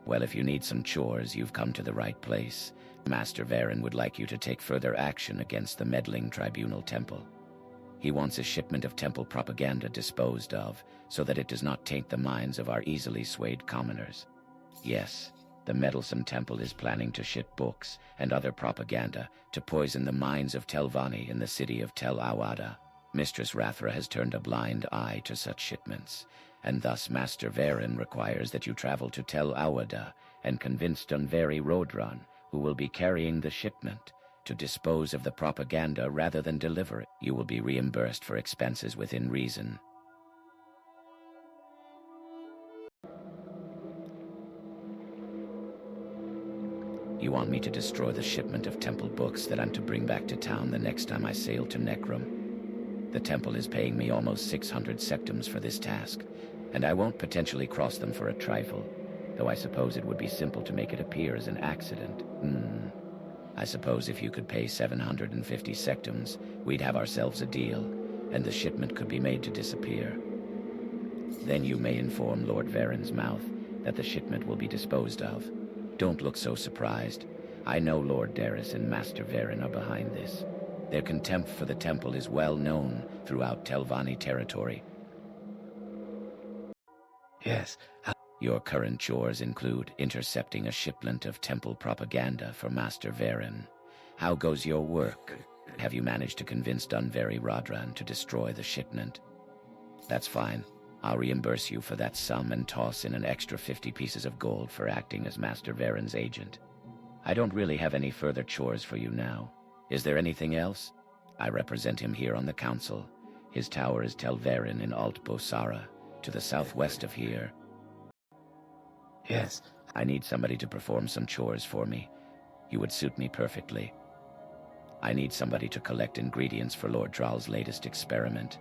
Well, if you need some chores, you've come to the right place. Master Vaerin would like you to take further action against the meddling Tribunal Temple. He wants a shipment of temple propaganda disposed of, so that it does not taint the minds of our easily swayed commoners. Yes, the meddlesome temple is planning to ship books and other propaganda to poison the minds of Telvanni in the city of Tel Awada. Mistress Rathra has turned a blind eye to such shipments, and thus Master Vaerin requires that you travel to Tel Awada and convince Dunveri Rodran, who will be carrying the shipment, to dispose of the propaganda rather than deliver it. You will be reimbursed for expenses within reason. You want me to destroy the shipment of temple books that I'm to bring back to town the next time I sail to Necrum? The temple is paying me almost 600 septums for this task, and I won't potentially cross them for a trifle, though I suppose it would be simple to make it appear as an accident. I suppose if you could pay 750 sectums, we'd have ourselves a deal, and the shipment could be made to disappear. Then you may inform Lord Vaerin's mouth that the shipment will be disposed of. Don't look so surprised. I know Lord Darius and Master Vaerin are behind this. Their contempt for the temple is well known throughout Telvanni territory. Yes. Your current chores include intercepting a shipment of temple propaganda for Master Vaerin. How goes your work? Have you managed to convince Dunveri Rodran to destroy the shipment? That's fine. I'll reimburse you for that sum and toss in an extra 50 pieces of gold for acting as Master Vaerin's agent. I don't really have any further chores for you now. Is there anything else? I represent him here on the council. His tower is Telvarin in Alt Bosara, to the southwest of here. Yes. I need somebody to perform some chores for me. You would suit me perfectly. I need somebody to collect ingredients for Lord Dral's latest experiment.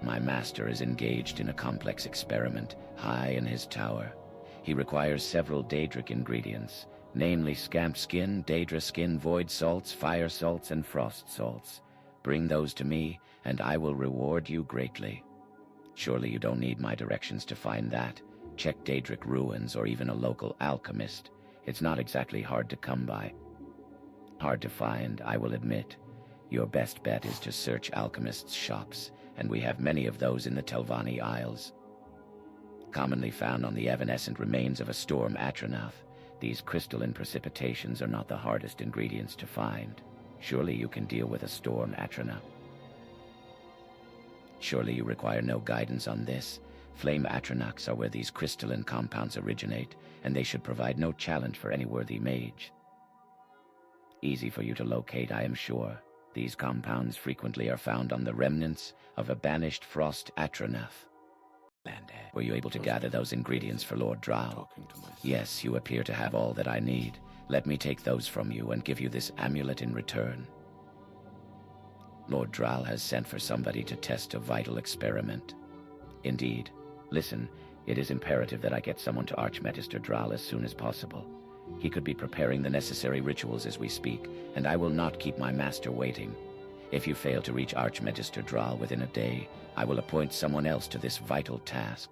My master is engaged in a complex experiment high in his tower. He requires several Daedric ingredients, namely scamp skin, Daedra skin, void salts, fire salts, and frost salts. Bring those to me, and I will reward you greatly. Surely you don't need my directions to find that. Check Daedric ruins or even a local alchemist. It's not exactly hard to come by. Hard to find, I will admit. Your best bet is to search alchemists' shops, and we have many of those in the Telvanni Isles. Commonly found on the evanescent remains of a storm Atronath, these crystalline precipitations are not the hardest ingredients to find. Surely you can deal with a storm Atronath. Surely you require no guidance on this. Flame Atronachs are where these crystalline compounds originate, and they should provide no challenge for any worthy mage. Easy for you to locate, I am sure. These compounds frequently are found on the remnants of a banished frost Atronath. Were you able to gather those ingredients for Lord Dral? Yes, you appear to have all that I need. Let me take those from you and give you this amulet in return. Lord Dral has sent for somebody to test a vital experiment. Indeed. Listen, it is imperative that I get someone to Archmagister Dral as soon as possible. He could be preparing the necessary rituals as we speak, and I will not keep my master waiting. If you fail to reach Archmagister Dral within a day, I will appoint someone else to this vital task.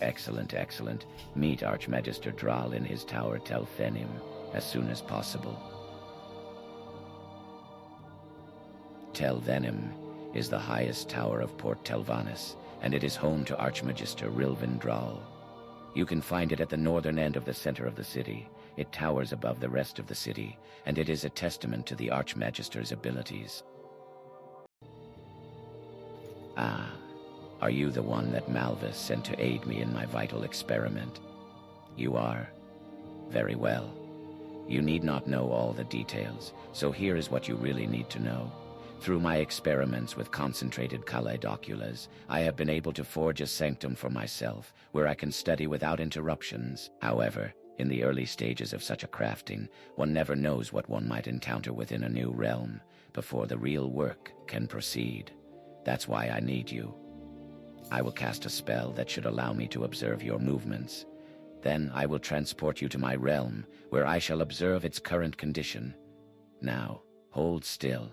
Excellent, excellent. Meet Archmagister Dral in his tower Telvanni as soon as possible. Telvanni is the highest tower of Port Telvannis, and it is home to Archmagister Rilvan Dral. You can find it at the northern end of the center of the city. It towers above the rest of the city, and it is a testament to the Archmagister's abilities. Ah, are you the one that Malvis sent to aid me in my vital experiment? You are? Very well. You need not know all the details, so here is what you really need to know. Through my experiments with concentrated kaleidoculas, I have been able to forge a sanctum for myself, where I can study without interruptions. However, in the early stages of such a crafting, one never knows what one might encounter within a new realm, before the real work can proceed. That's why I need you. I will cast a spell that should allow me to observe your movements. Then I will transport you to my realm, where I shall observe its current condition. Now, hold still.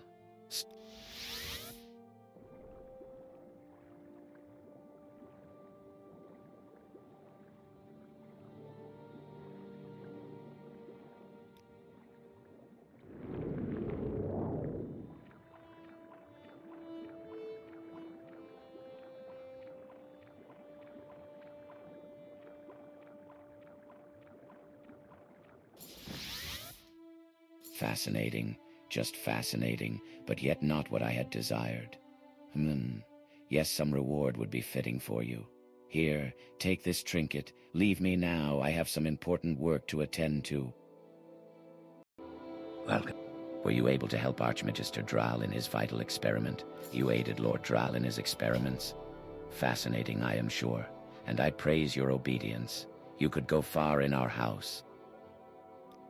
Fascinating, just fascinating, but yet not what I had desired. Yes, some reward would be fitting for you. Here, take this trinket. Leave me now. I have some important work to attend to. Welcome. Were you able to help Archmagister Dral in his vital experiment? You aided Lord Dral in his experiments? Fascinating, I am sure, and I praise your obedience. You could go far in our house.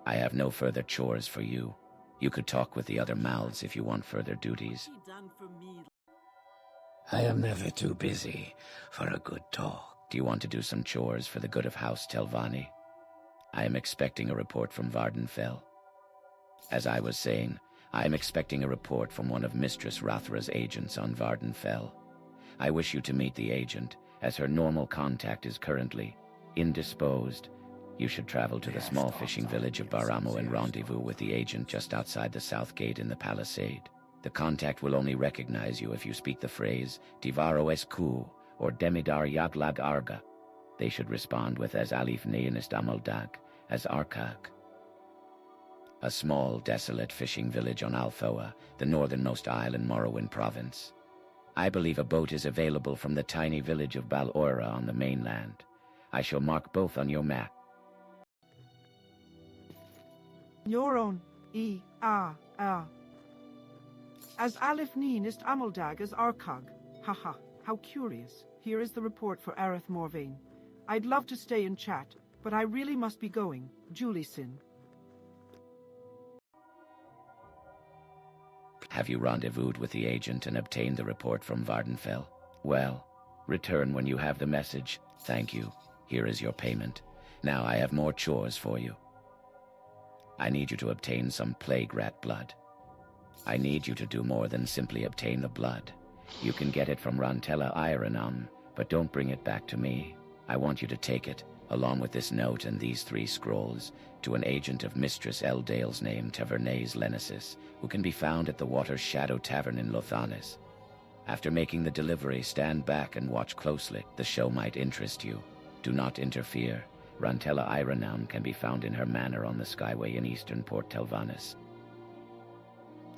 I have no further chores for you. You could talk with the other mouths if you want further duties. I am never too busy for a good talk. Do you want to do some chores for the good of House Telvanni? I am expecting a report from Vardenfell. As I was saying, I am expecting a report from one of Mistress Rathra's agents on Vardenfell. I wish you to meet the agent, as her normal contact is currently indisposed. You should travel to the small fishing village of Baramo and rendezvous with the agent just outside the south gate in the palisade. The contact will only recognize you if you speak the phrase Divaro Esku or Demidar Yaglag Arga. They should respond with as Alif Neanist Amaldag, as Arkak. A small, desolate fishing village on Althoa, the northernmost isle in Morrowind province. I believe a boat is available from the tiny village of Balora on the mainland. I shall mark both on your map. Your own, as Alif Neen ist Amaldag as Arkag. Haha, how curious. Here is the report for Areth Morvain. I'd love to stay and chat, but I really must be going. Julie Sin. Have you rendezvoused with the agent and obtained the report from Vardenfell? Well, return when you have the message. Thank you. Here is your payment. Now I have more chores for you. I need you to obtain some plague rat blood. I need you to do more than simply obtain the blood. You can get it from Rantella Ironum, but don't bring it back to me. I want you to take it, along with this note and these 3 scrolls, to an agent of Mistress Eldale's name Tavernaise Lenesis, who can be found at the Water's Shadow Tavern in Lothanis. After making the delivery, stand back and watch closely. The show might interest you. Do not interfere. Rantella Ironum can be found in her manor on the Skyway in eastern Port Telvannis.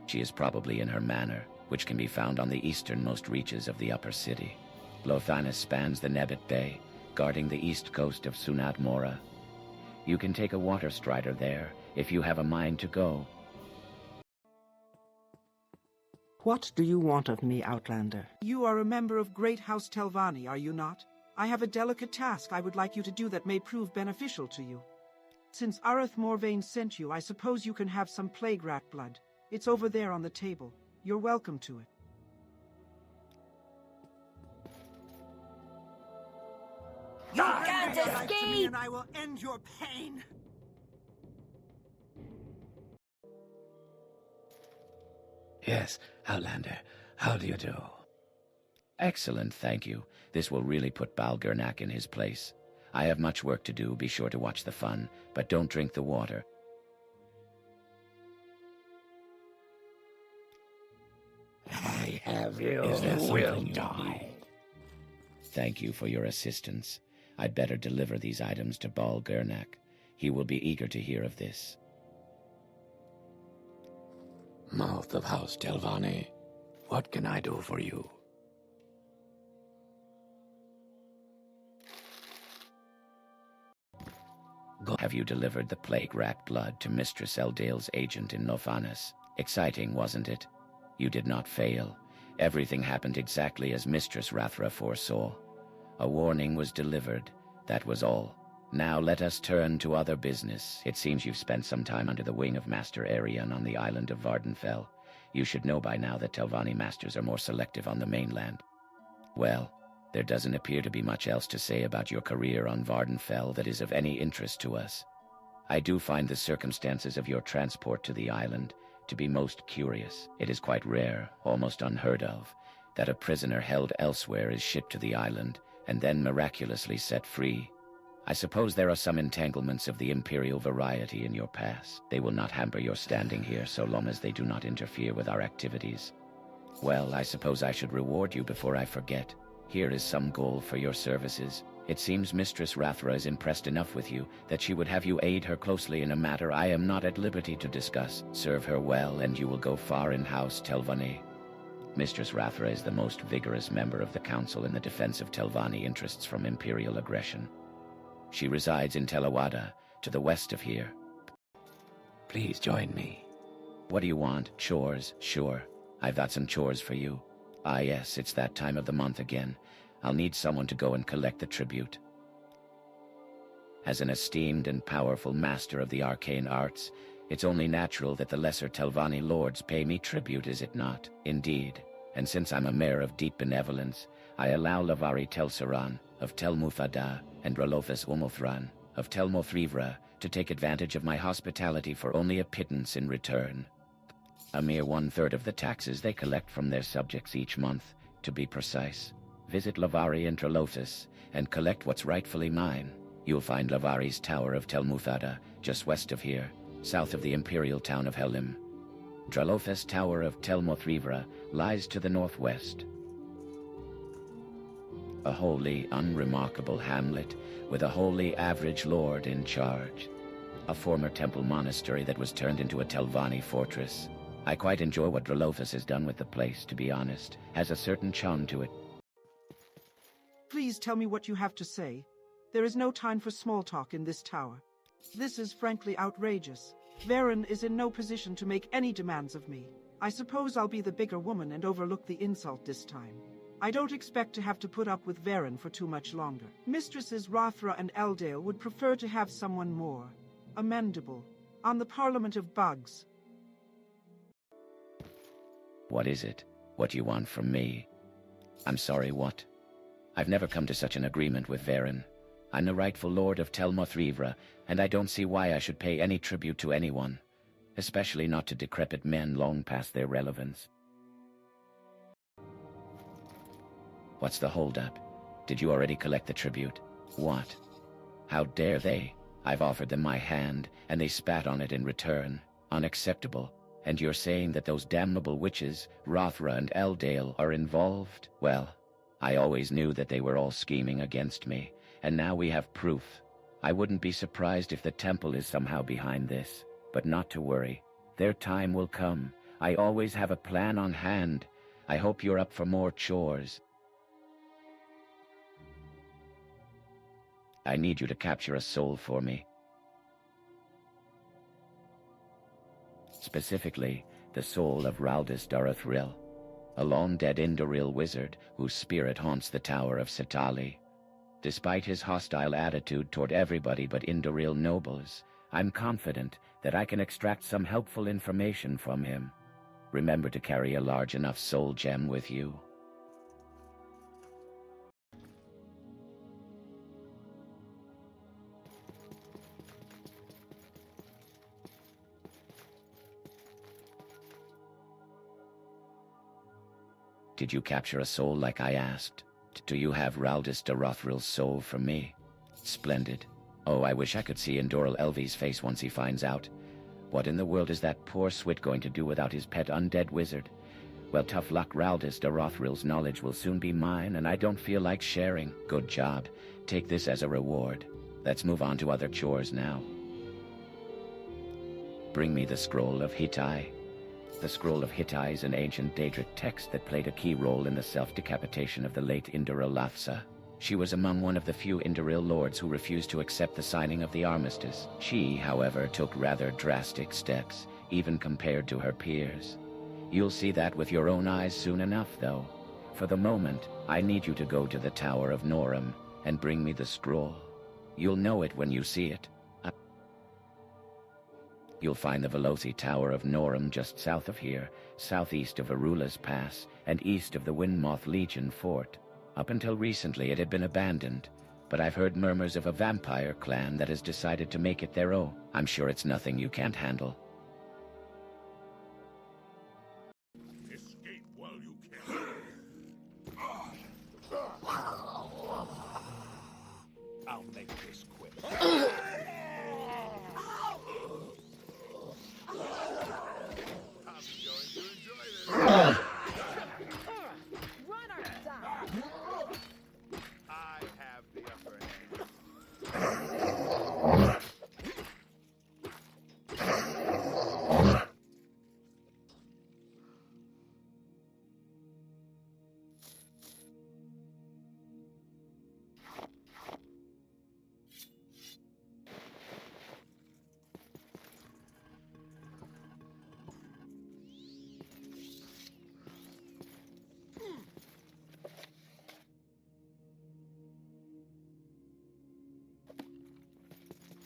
She is probably in her manor, which can be found on the easternmost reaches of the upper city. Lothanis spans the Nebbit Bay, guarding the east coast of Sunat Mora. You can take a water strider there, if you have a mind to go. What do you want of me, Outlander? You are a member of Great House Telvanni, are you not? I have a delicate task I would like you to do that may prove beneficial to you. Since Areth Morvain sent you, I suppose you can have some plague rat blood. It's over there on the table. You're welcome to it. You can't escape! And I will end your pain! Yes, Outlander. How do you do? Excellent, thank you. This will really put Balgurnak in his place. I have much work to do. Be sure to watch the fun, but don't drink the water. I have you. Is there will something die. Thank you for your assistance. I'd better deliver these items to Balgurnak. He will be eager to hear of this. Mouth of House Telvanni, what can I do for you? Have you delivered the plague rat blood to Mistress Eldale's agent in Nothanis? Exciting, wasn't it? You did not fail. Everything happened exactly as Mistress Rathra foresaw. A warning was delivered. That was all. Now let us turn to other business. It seems you've spent some time under the wing of Master Arian on the island of Vardenfell. You should know by now that Telvanni masters are more selective on the mainland. Well, there doesn't appear to be much else to say about your career on Vardenfell that is of any interest to us. I do find the circumstances of your transport to the island to be most curious. It is quite rare, almost unheard of, that a prisoner held elsewhere is shipped to the island and then miraculously set free. I suppose there are some entanglements of the imperial variety in your past. They will not hamper your standing here so long as they do not interfere with our activities. Well, I suppose I should reward you before I forget. Here is some gold for your services. It seems Mistress Rathra is impressed enough with you that she would have you aid her closely in a matter I am not at liberty to discuss. Serve her well, and you will go far in House Telvanni. Mistress Rathra is the most vigorous member of the Council in the defense of Telvanni interests from Imperial aggression. She resides in Telawada, to the west of here. Please join me. What do you want? Chores? Sure. I've got some chores for you. Ah yes, it's that time of the month again. I'll need someone to go and collect the tribute. As an esteemed and powerful master of the arcane arts, it's only natural that the lesser Telvanni lords pay me tribute, is it not? Indeed. And since I'm a mayor of deep benevolence, I allow Lavari Telsaran of Telmuthada and Ralophus Umothran of Telmothrivra to take advantage of my hospitality for only a pittance in return. A mere 1/3 of the taxes they collect from their subjects each month, to be precise. Visit Lavari and Ralophus and collect what's rightfully mine. You'll find Lavari's Tower of Telmuthada just west of here, south of the imperial town of Helim. Dralophus' Tower of Telmothrivra lies to the northwest. A wholly unremarkable hamlet with a wholly average lord in charge. A former temple monastery that was turned into a Telvanni fortress. I quite enjoy what Dralophus has done with the place, to be honest. Has a certain charm to it. Please tell me what you have to say. There is no time for small talk in this tower. This is frankly outrageous. Vaerin is in no position to make any demands of me. I suppose I'll be the bigger woman and overlook the insult this time. I don't expect to have to put up with Vaerin for too much longer. Mistresses Rathra and Eldale would prefer to have someone more amendable on the Parliament of Bugs. What is it? What do you want from me? I'm sorry, what? I've never come to such an agreement with Vaerin. I'm the rightful lord of Telmothrivra, and I don't see why I should pay any tribute to anyone, especially not to decrepit men long past their relevance. What's the holdup? Did you already collect the tribute? What? How dare they? I've offered them my hand, and they spat on it in return. Unacceptable. And you're saying that those damnable witches, Rathra and Eldale, are involved? Well, I always knew that they were all scheming against me, and now we have proof. I wouldn't be surprised if the temple is somehow behind this, but not to worry. Their time will come. I always have a plan on hand. I hope you're up for more chores. I need you to capture a soul for me. Specifically, the soul of Raldus Darathril, a long-dead Indoril wizard whose spirit haunts the Tower of Sitali. Despite his hostile attitude toward everybody but Indoril nobles, I'm confident that I can extract some helpful information from him. Remember to carry a large enough soul gem with you. Did you capture a soul like I asked? Do you have Raldus Darothril's soul for me? Splendid. Oh, I wish I could see Indoril Elvi's face once he finds out. What in the world is that poor swit going to do without his pet undead wizard? Well, tough luck, Raldus Darothril's knowledge will soon be mine, and I don't feel like sharing. Good job. Take this as a reward. Let's move on to other chores now. Bring me the Scroll of Hittite. The Scroll of Hittite is an ancient Daedric text that played a key role in the self-decapitation of the late Indoril Lathsa. She was among one of the few Indoril lords who refused to accept the signing of the armistice. She, however, took rather drastic steps, even compared to her peers. You'll see that with your own eyes soon enough, though. For the moment, I need you to go to the Tower of Norum and bring me the scroll. You'll know it when you see it. You'll find the Velothi Tower of Norum just south of here, southeast of Arula's Pass, and east of the Windmoth Legion Fort. Up until recently it had been abandoned, but I've heard murmurs of a vampire clan that has decided to make it their own. I'm sure it's nothing you can't handle. Escape while you can. I'll make this quick. I have the upper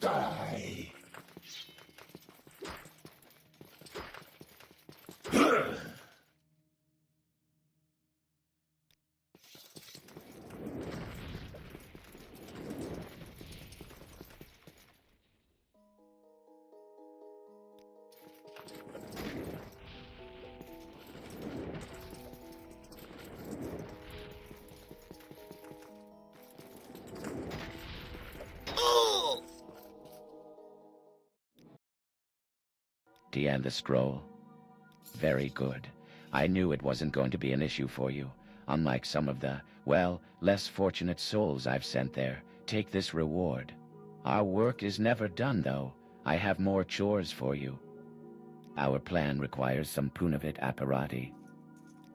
Die! And the scroll. Very good. I knew it wasn't going to be an issue for you. Unlike some of the, well, less fortunate souls I've sent there, take this reward. Our work is never done, though. I have more chores for you. Our plan requires some Punavit apparati.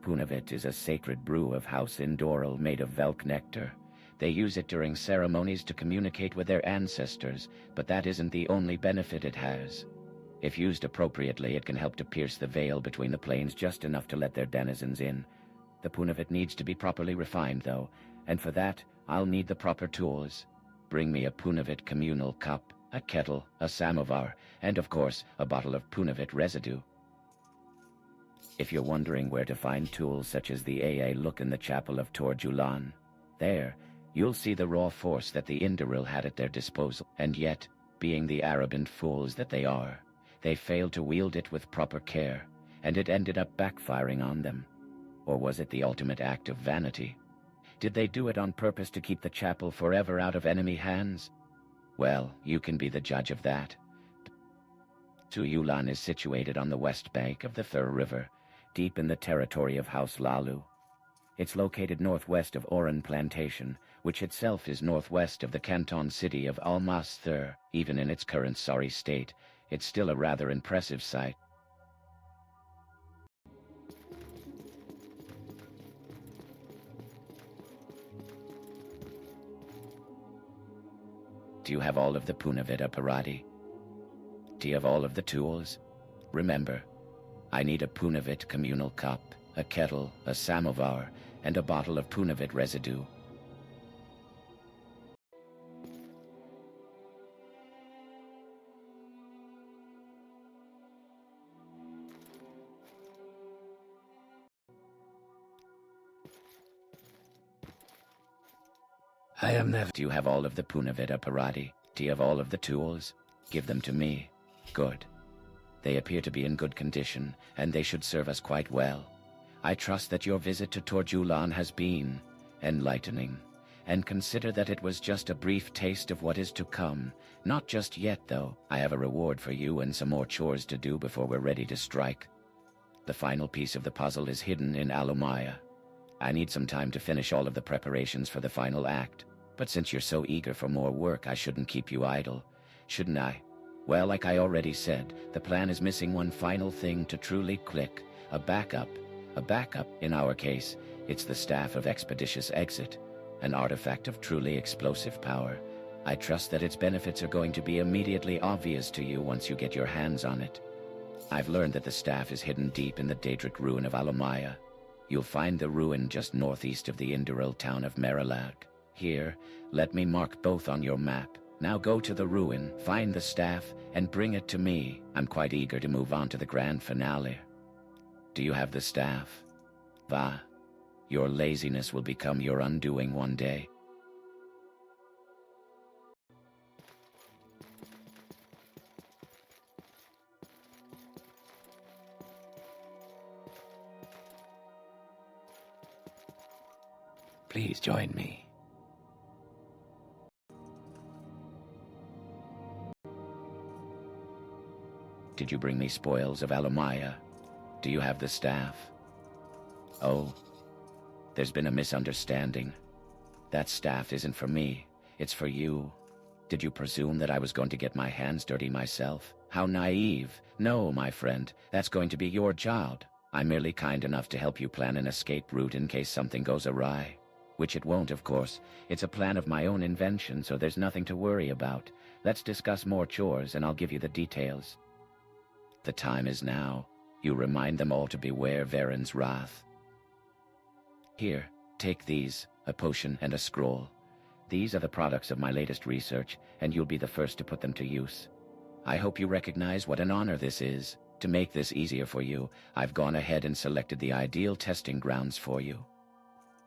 Punavit is a sacred brew of House Indoral made of Velk nectar. They use it during ceremonies to communicate with their ancestors, but that isn't the only benefit it has. If used appropriately, it can help to pierce the veil between the planes just enough to let their denizens in. The Punavit needs to be properly refined, though, and for that, I'll need the proper tools. Bring me a Punavit communal cup, a kettle, a samovar, and of course, a bottle of Punavit residue. If you're wondering where to find tools such as the AA look in the chapel of Tor Julan, there, you'll see the raw force that the Indoril had at their disposal, and yet, being the arrogant fools that they are, they failed to wield it with proper care, and it ended up backfiring on them. Or was it the ultimate act of vanity? Did they do it on purpose to keep the chapel forever out of enemy hands? Well, you can be the judge of that. Tuyulan is situated on the west bank of the Thur River, deep in the territory of House Lalu. It's located northwest of Oran Plantation, which itself is northwest of the canton city of Almas Thur. Even in its current sorry state, it's still a rather impressive sight. Do you have all of the Punavit apparati? Do you have all of the tools? Remember, I need a Punavit communal cup, a kettle, a samovar, and a bottle of Punavit residue. I am never. Do you have all of the Punavit apparati? Do you have all of the tools? Give them to me. Good. They appear to be in good condition, and they should serve us quite well. I trust that your visit to Torjulan has been enlightening, and consider that it was just a brief taste of what is to come. Not just yet, though. I have a reward for you and some more chores to do before we're ready to strike. The final piece of the puzzle is hidden in Alumaya. I need some time to finish all of the preparations for the final act. But since you're so eager for more work, I shouldn't keep you idle, shouldn't I? Well, like I already said, the plan is missing one final thing to truly click. A backup. A backup, in our case, it's the Staff of Expeditious Exit, an artifact of truly explosive power. I trust that its benefits are going to be immediately obvious to you once you get your hands on it. I've learned that the staff is hidden deep in the Daedric ruin of Alumaya. You'll find the ruin just northeast of the Indoril town of Merilag. Here, let me mark both on your map. Now go to the ruin, find the staff, and bring it to me. I'm quite eager to move on to the grand finale. Do you have the staff? Va, your laziness will become your undoing one day. Please join me. Did you bring me spoils of Alumaya? Do you have the staff? Oh, there's been a misunderstanding. That staff isn't for me, it's for you. Did you presume that I was going to get my hands dirty myself? How naive. No, my friend, that's going to be your job. I'm merely kind enough to help you plan an escape route in case something goes awry. Which it won't, of course. It's a plan of my own invention, so there's nothing to worry about. Let's discuss more chores, and I'll give you the details. The time is now. You remind them all to beware Vaerin's wrath. Here, take these, a potion and a scroll. These are the products of my latest research, and you'll be the first to put them to use. I hope you recognize what an honor this is. To make this easier for you, I've gone ahead and selected the ideal testing grounds for you.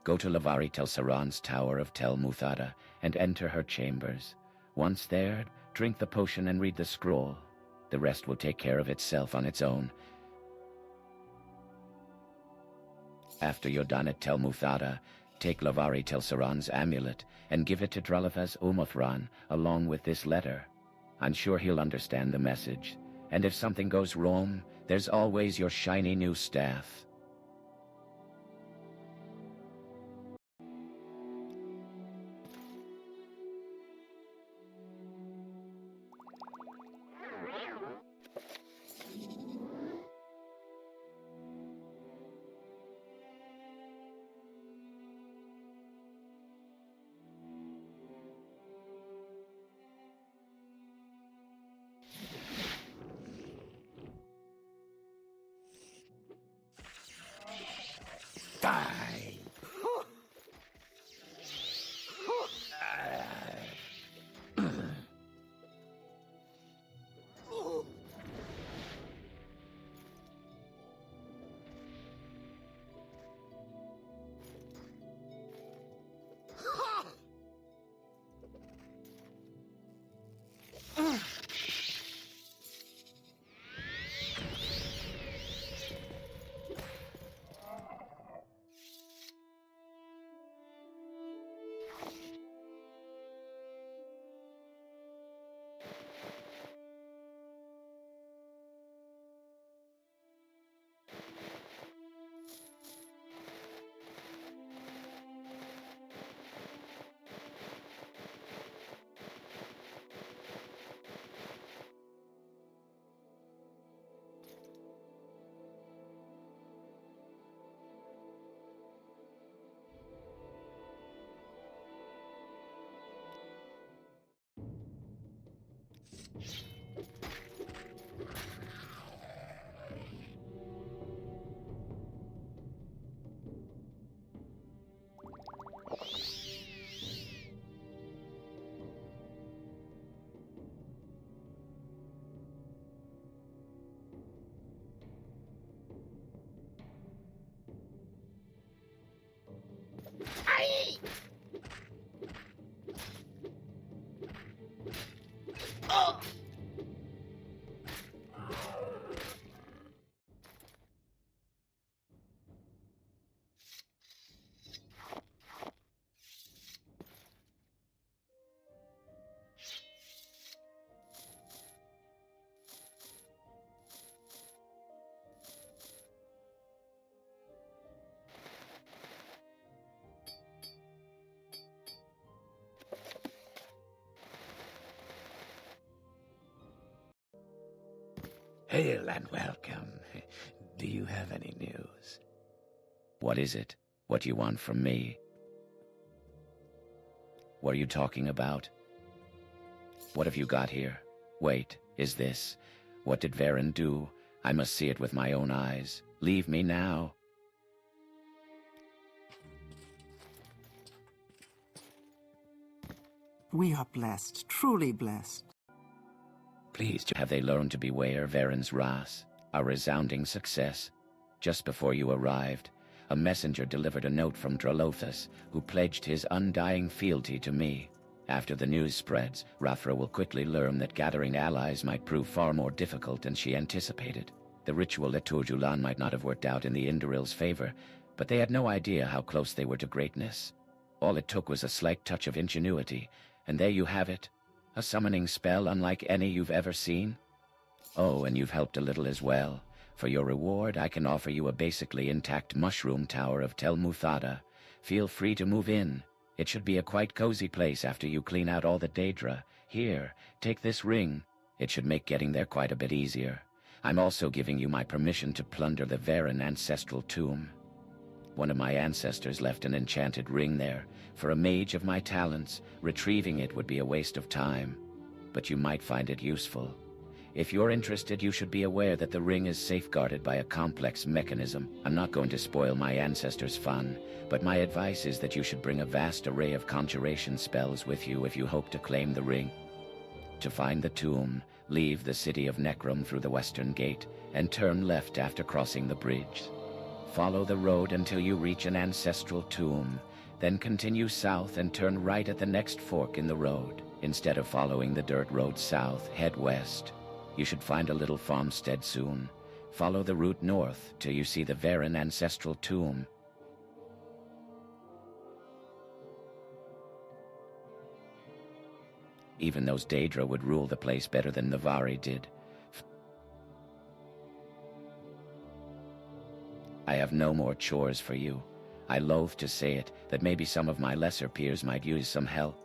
Go to Lavari Telsaran's Tower of Tel Muthada and enter her chambers. Once there, drink the potion and read the scroll. The rest will take care of itself on its own. After you're done at Tel Muthada, take Lavari Telsaran's amulet and give it to Dralavas Umothran along with this letter. I'm sure he'll understand the message. And if something goes wrong, there's always your shiny new staff. Die! Hail and welcome. Do you have any news? What is it? What do you want from me? What are you talking about? What have you got here? Wait, is this? What did Vaerin do? I must see it with my own eyes. Leave me now. We are blessed, truly blessed. Please, have they learned to beware Vaerin's wrath? A resounding success. Just before you arrived, a messenger delivered a note from Dralothus, who pledged his undying fealty to me. After the news spreads, Rathra will quickly learn that gathering allies might prove far more difficult than she anticipated. The ritual at Turjulan might not have worked out in the Indorils' favor, but they had no idea how close they were to greatness. All it took was a slight touch of ingenuity, and there you have it. A summoning spell unlike any you've ever seen. Oh, and you've helped a little as well. For your reward, I can offer you a basically intact mushroom tower of Tel Muthada. Feel free to move in. It should be a quite cozy place after you clean out all the Daedra. Here, take this ring. It should make getting there quite a bit easier. I'm also giving you my permission to plunder the Vaerin ancestral tomb. One of my ancestors left an enchanted ring there. For a mage of my talents, retrieving it would be a waste of time. But you might find it useful. If you're interested, you should be aware that the ring is safeguarded by a complex mechanism. I'm not going to spoil my ancestors' fun, but my advice is that you should bring a vast array of conjuration spells with you if you hope to claim the ring. To find the tomb, leave the city of Necrom through the western gate, and turn left after crossing the bridge. Follow the road until you reach an ancestral tomb, then continue south and turn right at the next fork in the road. Instead of following the dirt road south, head west. You should find a little farmstead soon. Follow the route north till you see the Vaerin ancestral tomb. Even those Daedra would rule the place better than Navari did. I have no more chores for you. I loathe to say it, that maybe some of my lesser peers might use some help.